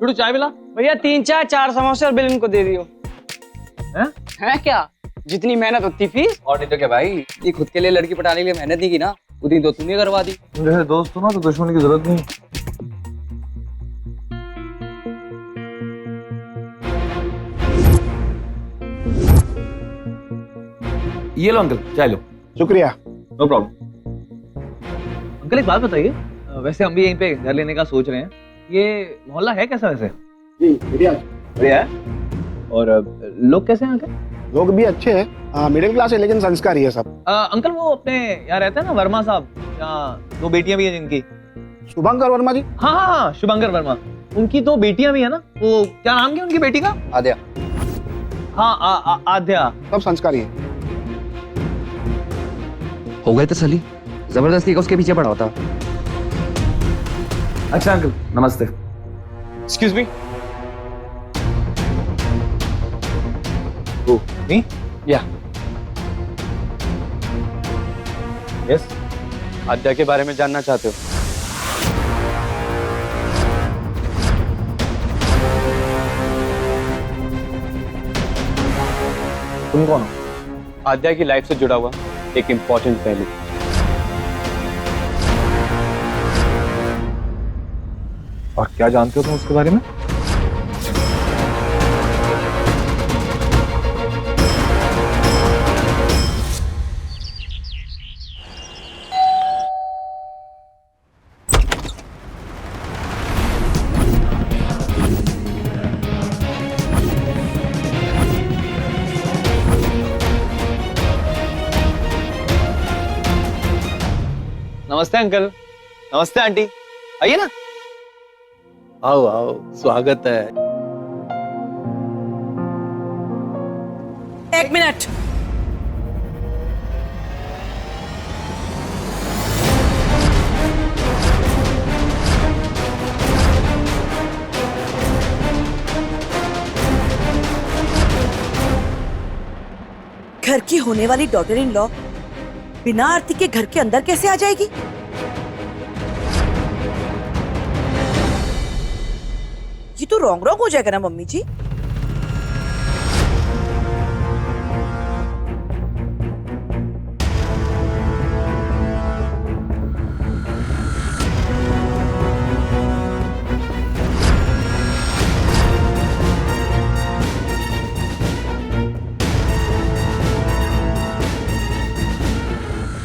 बिट्टू चाय पिला। भैया 3 चाय 4 समोसे और बिल इनको दे दियो। हैं क्या जितनी मेहनत उतनी फीस। और नहीं तो क्या भाई, ये खुद के लिए लड़की पटाने के लिए मेहनत नहीं की ना, उतनी तो तूने करवा दी। तुम जैसे दोस्त हो ना तो दुश्मनी की जरूरत नहीं। ये लो अंकल, चाय लो। शुक्रिया। No problem. अंकल एक बात बताइए, वैसे हम भी यहीं पे घर लेने का सोच रहे हैं, ये मोहल्ला है कैसा वैसे? जी बढ़िया। बढ़िया है। और लोग कैसे हैं अंकल? लोग भी अच्छे हैं, मिडिल क्लास है लेकिन संस्कारी है सब। अंकल वो अपने यहाँ रहते हैं ना वर्मा साहब, यहाँ 2 बेटियां भी हैं जिनकी। शुभंकर वर्मा जी। हाँ हाँ हाँ, शुभंकर वर्मा, उनकी 2 बेटियां भी है ना, वो क्या नाम क्या उनकी बेटी का? आद्या। हाँ आद्या। सब संस्कारी है। हो गए तसल्ली, जबरदस्ती का उसके पीछे पड़ा होता। अच्छा अंकल नमस्ते। Excuse me. मी? या यस। आद्या के बारे में जानना चाहते हो? तुम कौन हो? आद्या की लाइफ से जुड़ा हुआ एक इम्पोर्टेंट पहलू। और क्या जानते हो तुम उसके बारे में? नमस्ते अंकल। नमस्ते आंटी, आइए ना। आओ आओ, स्वागत है। 1 मिनट। घर की होने वाली डॉटर इन लॉ बिना आरती के घर के अंदर कैसे आ जाएगी? ये तो रॉन्ग रॉन्ग हो जाएगा ना मम्मी जी।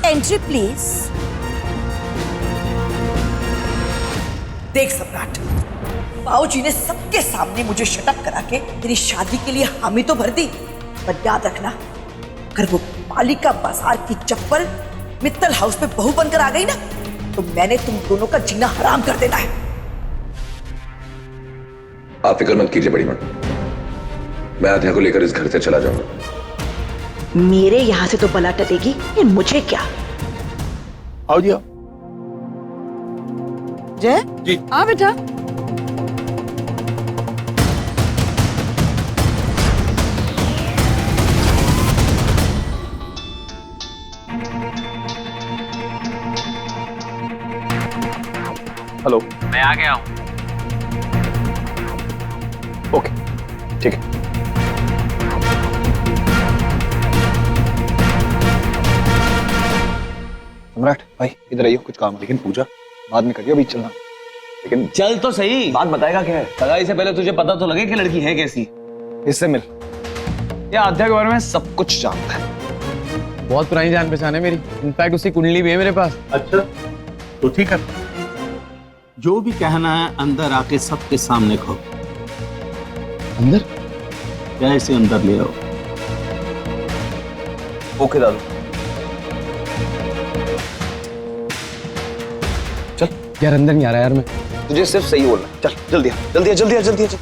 Entry please. देख सम्राट, बाबूजी ने सबके सामने मुझे शटअप करा के तेरी शादी के लिए हामी तो भर दी, पर याद रखना अगर वो पालिका बाजार की चप्पल मित्तल हाउस में बहू बनकर आ गई ना तो मैंने तुम दोनों का जीना हराम कर देना है। आप फिक्र मत कीजिए बड़ी मां, मैं आध्या को लेकर इस घर से चला जाऊंगा। मेरे यहां से तो बला टलेगी, ये मुझे क्या। आओ जी आओ। जय जी। आ बेटा। हेलो, मैं आ गया हूँ। ओके ठीक है। सम्राट भाई इधर आइए, कुछ काम है। लेकिन पूजा बाद में करियो, अभी चलना। लेकिन चल तो सही, बात बताएगा क्या है? सगाई से पहले तुझे पता तो लगे कि लड़की है कैसी। इससे मिल। ये आद्या के बारे में सब कुछ जानता है। बहुत पुरानी जान पहचान है मेरी, इनफैक्ट उसकी कुंडली भी है मेरे पास। अच्छा तो ठीक है, जो भी कहना है अंदर आके सबके सामने कहो। अंदर? क्या इसे अंदर ले आओ। ओके दादू। चल यार, अंदर नहीं आ रहा यार मैं। तुझे सिर्फ सही बोलना। चल जल्दी आ, जल्दी आ, जल्दी आ, जल्दी आ, जल्दी।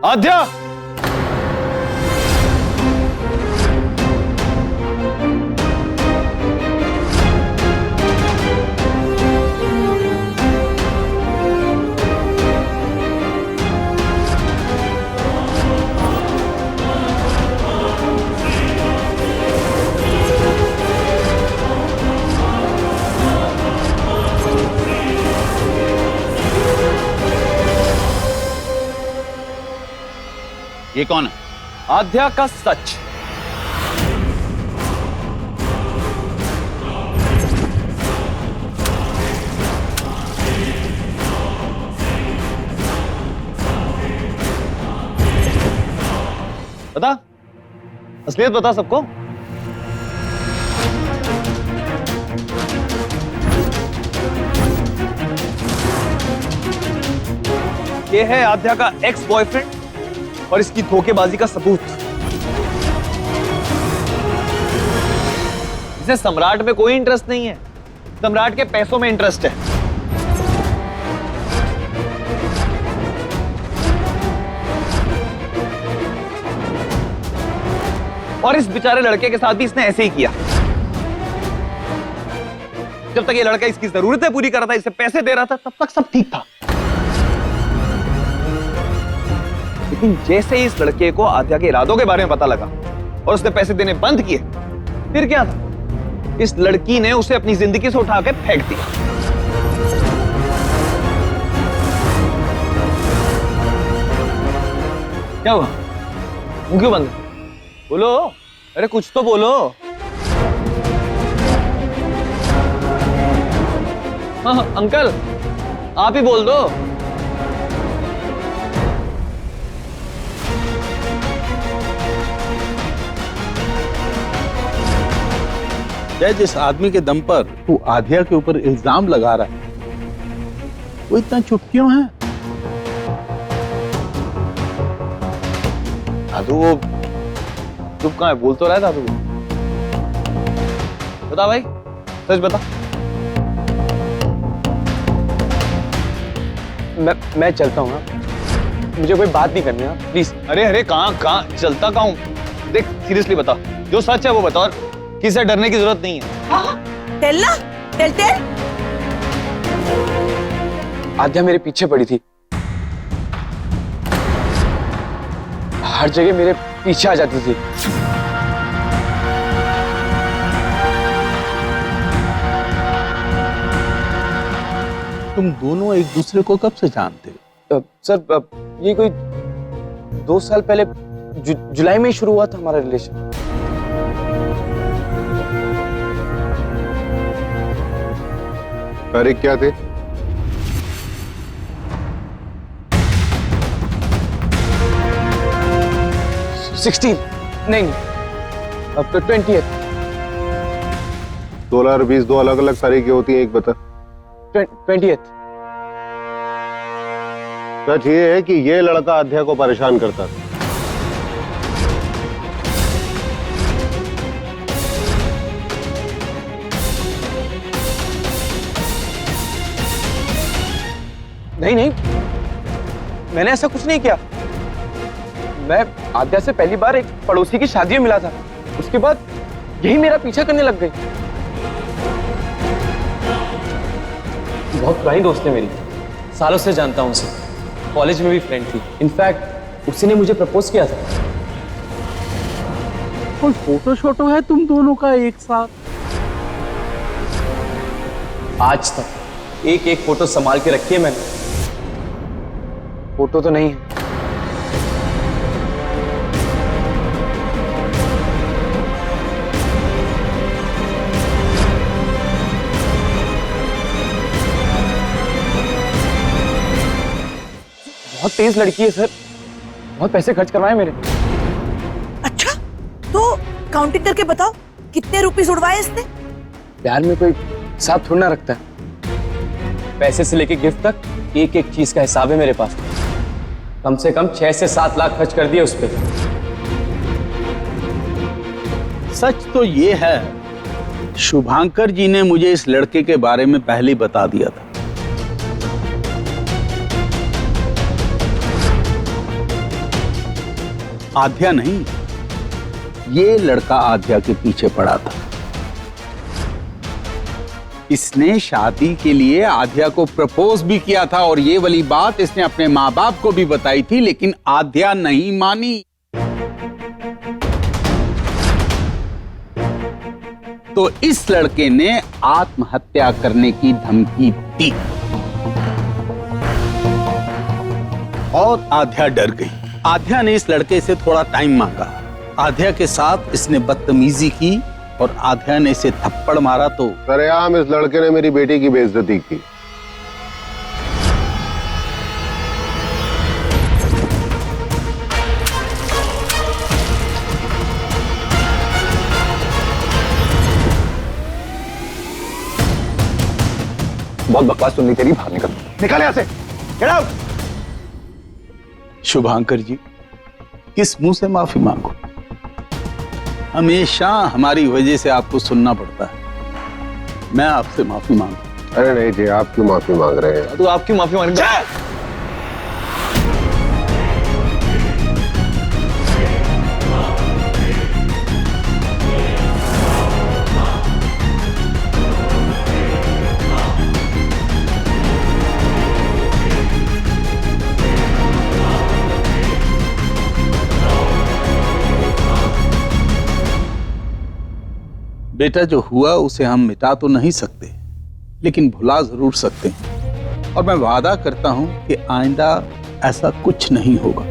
आद्या! ये कौन है? आध्या का सच। बता, असलियत बता सबको। ये है आध्या का एक्स बॉयफ्रेंड और इसकी धोखेबाजी का सबूत। इसे सम्राट में कोई इंटरेस्ट नहीं है, सम्राट के पैसों में इंटरेस्ट है। और इस बेचारे लड़के के साथ भी इसने ऐसे ही किया। जब तक ये लड़का इसकी जरूरतें पूरी कर रहा था, इसे पैसे दे रहा था, तब तक सब ठीक था। लेकिन जैसे ही इस लड़के को आध्या के इरादों के बारे में पता लगा और उसने पैसे देने बंद किए, फिर क्या था? इस लड़की ने उसे अपनी जिंदगी से उठा के फेंक दिया। क्या हुआ? मुंह क्यों बंद? बोलो, अरे कुछ तो बोलो। हाँ अंकल, आप ही बोल दो। जय, जिस आदमी के दम पर तू आध्या के ऊपर इल्जाम लगा रहा है, वो इतना चुप क्यों है? दादू वो चुप कहाँ है? बोल तो रहा है दादू। बता भाई, सच बता। मैं चलता हूँ ना, मुझे कोई बात नहीं करनी है प्लीज। अरे अरे कहाँ चलता कहाँ हूँ? देख सीरियसली बता, जो सच है वो बता और किसी से डरने की जरूरत नहीं है। टेल ना, टेल। आध्या मेरे पीछे पड़ी थी, हर जगह मेरे पीछे आ जाती थी। तुम दोनों एक दूसरे को कब से जानते हो? सर ये कोई 2 साल पहले जुलाई में ही शुरू हुआ था हमारा रिलेशन। तारीख क्या थी? 16 नहीं, अब तो 20th। 16 और 20 दो अलग अलग तारीखें होती हैं, एक बता। 20th। सच ये है कि ये लड़का आध्या को परेशान करता था। नहीं, मैंने ऐसा कुछ नहीं किया। मैं आध्या से पहली बार एक पड़ोसी की शादी में मिला था, उसके बाद यही मेरा पीछा करने लग गई। बहुत पुरानी दोस्त है मेरी, सालों से जानता हूं उसे, कॉलेज में भी फ्रेंड थी। इनफैक्ट उसी ने मुझे प्रपोज किया था। कोई फोटो है तुम दोनों का एक साथ? आज तक एक फोटो संभाल के रखी है मैंने। फोटो तो नहीं है, बहुत तेज लड़की है सर, बहुत पैसे खर्च करवाए मेरे। अच्छा, तो काउंटिंग करके बताओ कितने रुपीस उड़वाए इसने? प्यार में कोई हिसाब थोड़ा ना रखता है। पैसे से लेके गिफ्ट तक एक एक चीज का हिसाब है मेरे पास। कम से कम 6 से 7 लाख खर्च कर दिए उस पर। सच तो ये है, शुभांकर जी ने मुझे इस लड़के के बारे में पहले ही बता दिया था। आध्या नहीं, ये लड़का आध्या के पीछे पड़ा था। इसने शादी के लिए आध्या को प्रपोज भी किया था और ये वाली बात इसने अपने माँ बाप को भी बताई थी, लेकिन आध्या नहीं मानी। तो इस लड़के ने आत्महत्या करने की धमकी दी और आध्या डर गई। आध्या ने इस लड़के से थोड़ा टाइम मांगा। आध्या के साथ इसने बदतमीजी की और आध्या ने इसे थप्पड़ मारा तो सरेआम इस लड़के ने मेरी बेटी की बेइज्जती की। बहुत बकवास सुन ली तेरी, बाहर निकल, निकल यहां से, गेट आउट। शुभांकर जी, किस मुंह से माफी मांगो? हमेशा हमारी वजह से आपको सुनना पड़ता है। मैं आपसे माफी मांगता। अरे नहीं जी, आप क्यों माफी मांग रहे हैं? तू आपकी माफी मांग रहा है? बेटा, जो हुआ उसे हम मिटा तो नहीं सकते, लेकिन भुला जरूर सकते हैं। और मैं वादा करता हूं कि आइंदा ऐसा कुछ नहीं होगा।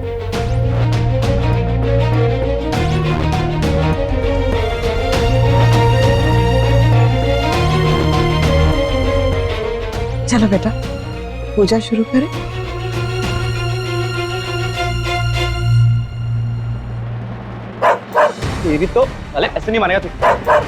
चलो बेटा, पूजा शुरू करें। तेरी तो, अरे ऐसे नहीं मानेगा तू।